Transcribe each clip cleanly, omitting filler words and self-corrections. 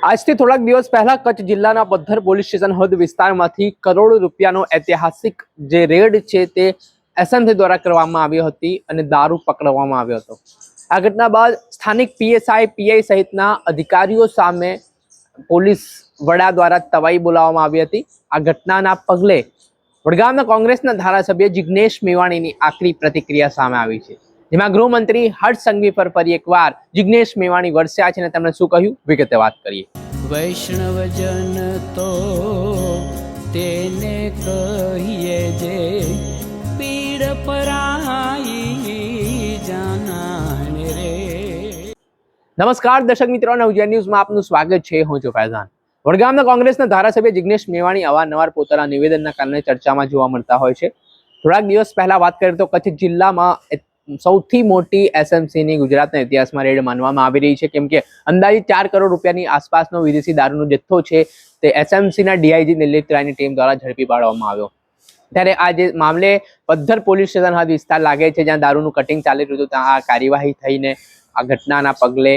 આજથી થોડાક દિવસ પહેલા કચ્છ જિલ્લાના પદ્ધર પોલીસ સ્ટેશન હદ વિસ્તારમાંથી કરોડો રૂપિયાનો ઐતિહાસિક જે રેડ છે તે એસએમસી દ્વારા કરવામાં આવી હતી અને દારૂ પકડવામાં આવ્યો હતો। આ ઘટના બાદ સ્થાનિક પીએસઆઈ પીઆઈ સહિતના અધિકારીઓ સામે પોલીસ વડા દ્વારા તવાઈ બોલાવવામાં આવી હતી। આ ઘટનાના પગલે વડગામના કોંગ્રેસના ધારાસભ્ય જિગ્નેશ મેવાણીની આકરી પ્રતિક્રિયા સામે આવી છે, જેમાં ગૃહમંત્રી હર્ષ સંઘવી પર ફરી એકવાર જિગ્નેશ મેવાણી વરસ્યા છે અને તેમણે શું કહ્યું વિગતે વાત કરીએ। વૈષ્ણવજન તો તેને કહીએ જે પીડ પરાઈ જાનાને રે। નમસ્કાર દર્શક મિત્રો, નવજીવન ન્યૂઝમાં આપનું સ્વાગત છે। હું છું ફૈઝાન। વડગામના કોંગ્રેસના ધારાસભ્ય જિગ્નેશ મેવાણી અવારનવાર પોતાના નિવેદનના કારણે ચર્ચામાં જોવા મળતા હોય છે। થોડાક દિવસ પહેલા વાત કરીએ તો કચ્છ જિલ્લામાં સૌથી મોટી એસએમસીની ગુજરાતના ઇતિહાસમાં રેડ માનવામાં આવી રહી છે, કેમ કે અંદાજિત 4 કરોડ રૂપિયાની આસપાસનો વિદેશી દારૂનો જથ્થો છે તે એસએમસીના ડીઆઈજી નિલેશ રાયની ટીમ દ્વારા ઝડપી પાડવામાં આવ્યો। ત્યારે આ જે મામલે પદ્ધર પોલીસ સ્ટેશન હદ વિસ્તાર લાગે છે, જ્યાં દારૂનું કટિંગ ચાલી રહ્યું હતું, ત્યાં આ કાર્યવાહી થઈને આ ઘટનાના પગલે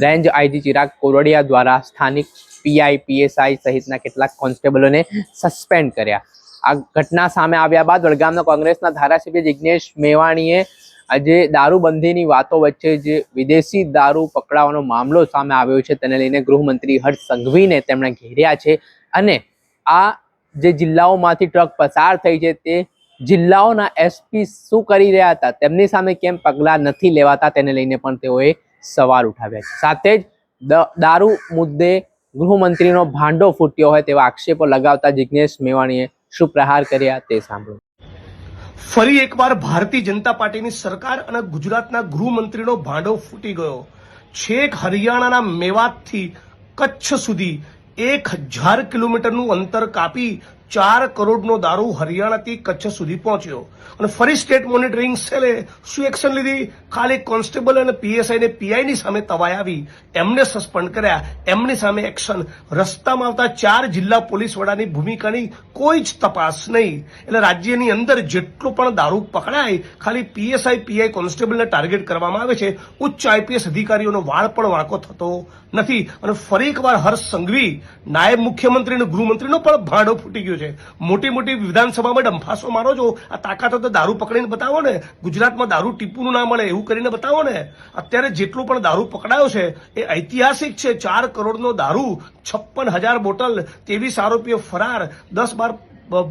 રેન્જ આઈજી ચિરાગ કોરડિયા દ્વારા સ્થાનિક પીઆઈ પીએસઆઈ સહિતના કેટલાક કોન્સ્ટેબલોને સસ્પેન્ડ કર્યા। આ ઘટના સામે આવ્યા બાદ વડગામના કોંગ્રેસના ધારાસભ્ય જિગ્નેશ મેવાણીએ આજે દારૂબંધીની વાતો વચ્ચે જે વિદેશી દારૂ પકડાવાનો મામલો સામે આવ્યો છે તેને લઈને ગૃહમંત્રી હર્ષ સંઘવીને તેમણે ઘેર્યા છે અને આ જે જિલ્લાઓમાંથી ટ્રક પસાર થઈ છે તે જિલ્લાઓના એસપી શું કરી રહ્યા હતા, તેમની સામે કેમ પગલાં નથી લેવાતા તેને લઈને પણ તેઓએ સવાલ ઉઠાવ્યા છે। સાથે જ દારૂ મુદ્દે ગૃહમંત્રીનો ભાંડો ફૂટ્યો હોય તેવા આક્ષેપો લગાવતા જિગ્નેશ મેવાણીએ શું પ્રહાર કર્યા તે સાંભળો। ફરી એકવાર ભારતીય જનતા પાર્ટીની સરકાર અને ગુજરાતના ગૃહમંત્રીનો ભાંડો ફૂટી ગયો। છેક હરિયાણાના મેવાતથી કચ્છ સુધી 1000 કિલોમીટરનું અંતર કાપી 4 કરોડનો દારૂ હરિયાણાથી કચ્છ સુધી પહોંચ્યો અને ફરી સ્ટેટ મોનિટરિંગ સેલે શું એક્શન લીધી? ખાલી કોન્સ્ટેબલ અને પીએસઆઈ ને પીઆઈની સામે તવાઈ આવી, એમને સસ્પેન્ડ કર્યા, એમની સામે એક્શન। રસ્તામાં આવતા 4 જિલ્લા પોલીસ વડાની ભૂમિકાની કોઈ જ તપાસ નહીં। એટલે રાજ્યની અંદર જેટલો પણ દારૂ પકડાય ખાલી પીએસઆઈ પીઆઈ કોન્સ્ટેબલને ટાર્ગેટ કરવામાં આવે છે। ઉચ્ચ આઈપીએસ અધિકારીઓનો વાળ પણ વાંકો થતો નથી અને ફરી એકવાર હર્ષ સંઘવી નાયબ મુખ્યમંત્રી અને ગૃહમંત્રીનો પણ ભાંડો ફૂટી ગયો છે। મોટી મોટી વિધાનસભામાં ડંફાસો મારો છો, આ તાકાત તો દારૂ પકડીને બતાવો ને, ગુજરાતમાં દારૂ ટીપુનું ના મળે એવું કરીને બતાવો ને। અત્યારે જેટલો પણ દારૂ પકડાયો છે એ ઐતિહાસિક છે। 4 કરોડનો દારૂ, 56,000 બોટલ, 23 આરોપીઓ ફરાર, 10-12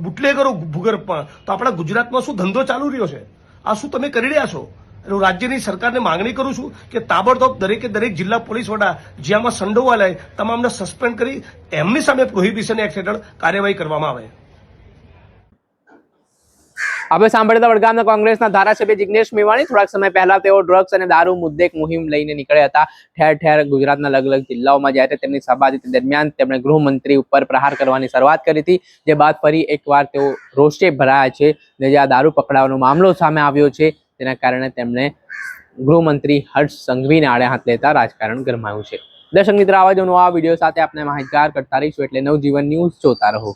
બુટલેગરો ભૂગર્ભમાં। તો આપણા ગુજરાતમાં શું ધંધો ચાલુ રહ્યો છે? આ શું તમે કરી રહ્યા છો? હું રાજ્યની સરકારને માંગણી કરું છું કે તાબડતોબ દરેકે દરેક જિલ્લા પોલીસ વડા જ્યાંમાં સંડોવાયેલા તમામને સસ્પેન્ડ કરી એમની સામે પ્રોહિબિશન એક્ટ હેઠળ કાર્યવાહી કરવામાં આવે। આપણે સાંભળતા વડગામના કોંગ્રેસના ધારાસભ્ય જિગ્નેશ મેવાણી થોડાક સમય પહેલા તેઓ ડ્રગ્સ અને દારૂ મુદ્દે એક મુહિમ લઈને નીકળ્યા હતા। ઠેર ઠેર ગુજરાતના અલગ અલગ જિલ્લાઓમાં જ્યારે તેમની સભા હતી દરમિયાન તેમણે ગૃહમંત્રી ઉપર પ્રહાર કરવાની શરૂઆત કરી હતી, જે બાદ ફરી એકવાર તેઓ રોષે ભરાયા છે। જે આ દારૂ પકડાવાનો મામલો સામે આવ્યો છે તેના કારણે તેમણે ગૃહમંત્રી હર્ષ સંઘવીને આડે હાથ લેતા રાજકારણ ગરમાયું છે। દર્શક મિત્રો, આવા જ નવા વિડીયો સાથે આપણે માહિતગાર કરતા રહીશું, એટલે નવજીવન ન્યૂઝ જોતા રહો।